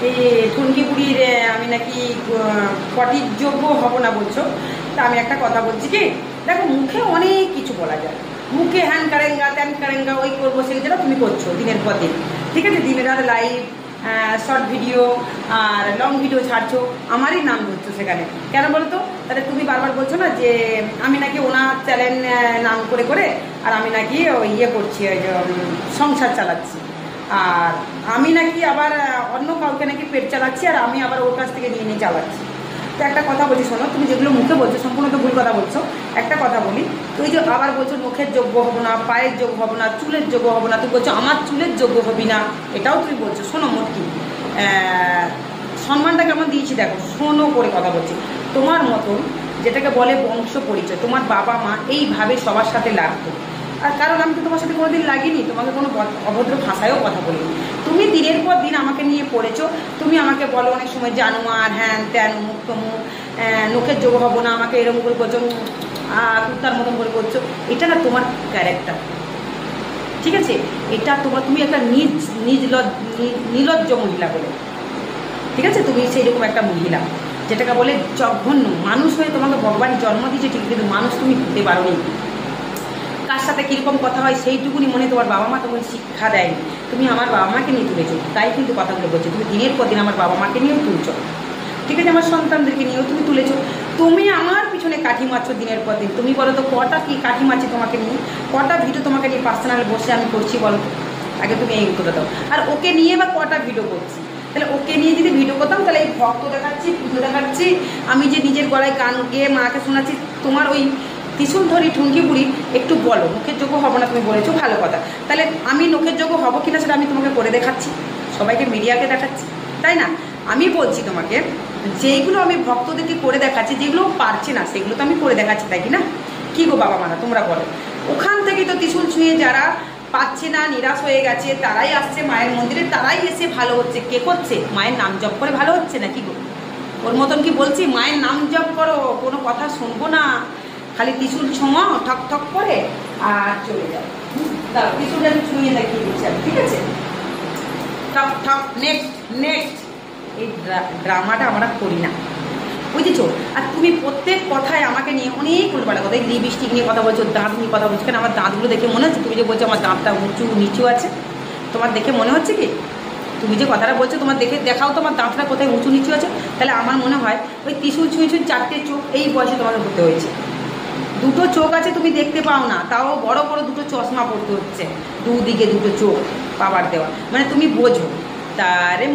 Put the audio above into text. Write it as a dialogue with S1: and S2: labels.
S1: এই ঠুনকি বুড়ির আমি নাকি পটির যোগ্য হব না বলছো। তা আমি একটা কথা বলছি কি, দেখো মুখে অনেক কিছু বলা যায়, মুখে হ্যান কারেঙ্গা ত্যান কারেঙ্গা ওই করবো সেগুলো তুমি করছো দিনের পর দিন, ঠিক আছে, দিনের রাত লাইভ শর্ট ভিডিও আর লং ভিডিও ছাড়ছো, আমারই নাম ধরছো সেখানে। কেন বলো তো? তাহলে তুমি বারবার বলছো না যে আমি নাকি ওনার চ্যানেল নাম করে করে আর আমি নাকি ওই ইয়ে করছি, সংসার চালাচ্ছি, আর আমি নাকি আবার অন্য কাউকে নাকি পেট চালাচ্ছি আর আমি আবার ওর কাছ থেকে নিয়ে নিয়ে চালাচ্ছি। তো একটা কথা বলছি শোনো, তুমি যেগুলো মুখে বলছো সম্পূর্ণ তো ভুল কথা বলছো। একটা কথা বলি, তুই যে আবার বলছো মুখের যোগ্য হবো না, পায়ের যোগ্য হবো না, চুলের যোগ্য হবো না, তুই বলছো আমার চুলের যোগ্য হবি না, এটাও তুমি বলছো। শোনো মোটকি, সম্মানটা কেমন দিয়েছি দেখো, শোনো করে কথা বলছি। তোমার মতন যেটাকে বলে বংশ পরিচয়, তোমার বাবা মা এইভাবে সবার সাথে লাগতো, আর কারণ আমি তো তোমার সাথে কোনোদিন লাগিনি, তোমাকে কোনো অভদ্র ভাষায়ও কথা বলিনি। তুমি দিনের পর দিন আমাকে নিয়ে পড়েছো, তুমি আমাকে বলো অনেক সময় জানোয়ার হ্যান ত্যান মুখ তমুক, মুখের যোগ্য হবো না, আমাকে এরকম করে করছো, কুত্তার মতন করে করছো। এটা না তোমার ক্যারেক্টার, ঠিক আছে? এটা তোমার, তুমি একটা নির্লজ্জ মহিলা বলে, ঠিক আছে? তুমি সেইরকম একটা মহিলা যেটাকে বলে জঘন্য। মানুষ হয়ে তোমাকে ভগবান জন্ম দিয়েছে ঠিক, কিন্তু মানুষ তুমি হতে পারো নি। কার সাথে কীরকম কথা হয় সেইটুকুনি মনে তোমার বাবা মা তোমাকে শিক্ষা দেয়নি। তুমি আমার বাবা মাকে নিয়ে তুলেছো, তাই কিন্তু কথাগুলো বলছো। তুমি দিনের পর দিন আমার বাবা মাকে নিয়েও তুলছো, ঠিক আছে, আমার সন্তানদেরকে নিয়েও তুমি তুলেছো। তুমি আমার পিছনে কাঠি মারছো দিনের পর দিন। তুমি বলো তো কটা কি কাঠি মারছি তোমাকে নিয়ে, কটা ভিডিও তোমাকে নিয়ে পার্সোনাল বসে আমি করছি বলো? আগে তুমি এই উত্তরটা দাও। আর ওকে নিয়ে বা কটা ভিডিও করছি? তাহলে ওকে নিয়ে যদি ভিডিও করতাম তাহলে এই ভক্ত দেখাচ্ছি, পুজো দেখাচ্ছি, আমি যে নিজের গলায় গান গেয়ে মাকে শোনাচ্ছি, তোমার ওই ত্রিশূল ধরি ঠুনকি বুড়ি একটু বলো মুখের যোগ্য হবো না, তুমি বলেছো ভালো কথা, তাহলে আমি লোকের যোগ্য হবো কিনা সেটা আমি তোমাকে করে দেখাচ্ছি, সবাইকে মিডিয়াকে দেখাচ্ছি, তাই না? আমি বলছি তোমাকে যেইগুলো আমি ভক্তদেরকে করে দেখাচ্ছি, যেগুলো পারছে না সেগুলো তো আমি করে দেখাচ্ছি, তাই কি না? কী গো বাবা মারা তোমরা বলো, ওখান থেকে তো ত্রিশূল ছুঁয়ে যারা পাচ্ছে না, নিরাশ হয়ে গেছে, তারাই আসছে মায়ের মন্দিরে, তারাই এসে ভালো হচ্ছে। কে করছে? মায়ের নাম জপ করে ভালো হচ্ছে না কি গো? ওর মতন কি বলছি মায়ের নাম জপ করো, কোনো কথা শুনবো না, খালি ত্রিশূল ছোঁয়া ঠক ঠক করে আর চলে যাও। দাও ত্রিশূলটা আমি ছুঁয়ে দেখিয়ে দিচ্ছি, ঠিক আছে? ঠক ঠক, নেক্সট নেক্সট। এই ড্রামাটা আমরা করি না, বুঝেছো? আর তুমি প্রত্যেক কথায় আমাকে নিয়ে অনেক উল্টোপাল্টা কথা, এই লিপস্টিক নিয়ে কথা বলছো, দাঁত নিয়ে কথা বলছো। কেন আমার দাঁতগুলো দেখে মনে হচ্ছে? তুমি যে বলছো আমার দাঁতটা উঁচু নিচু আছে, তোমার দেখে মনে হচ্ছে কি? তুমি যে কথাটা বলছো তোমার দেখে দেখাও তোমার দাঁতটা কোথায় উঁচু নিচু আছে। তাহলে আমার মনে হয় ওই ত্রিশূল ছুঁই ছুঁই চারটে চোখ এই বয়সে তোমাকে করতে হয়েছে। দুটো চোখ আছে তুমি দেখতে পাও না, তাও বড় বড় দুটো চশমা পড়তে হচ্ছে, দুদিকে দুটো চোখ পাবার দেওয়া, মানে তুমি বোঝো। তারে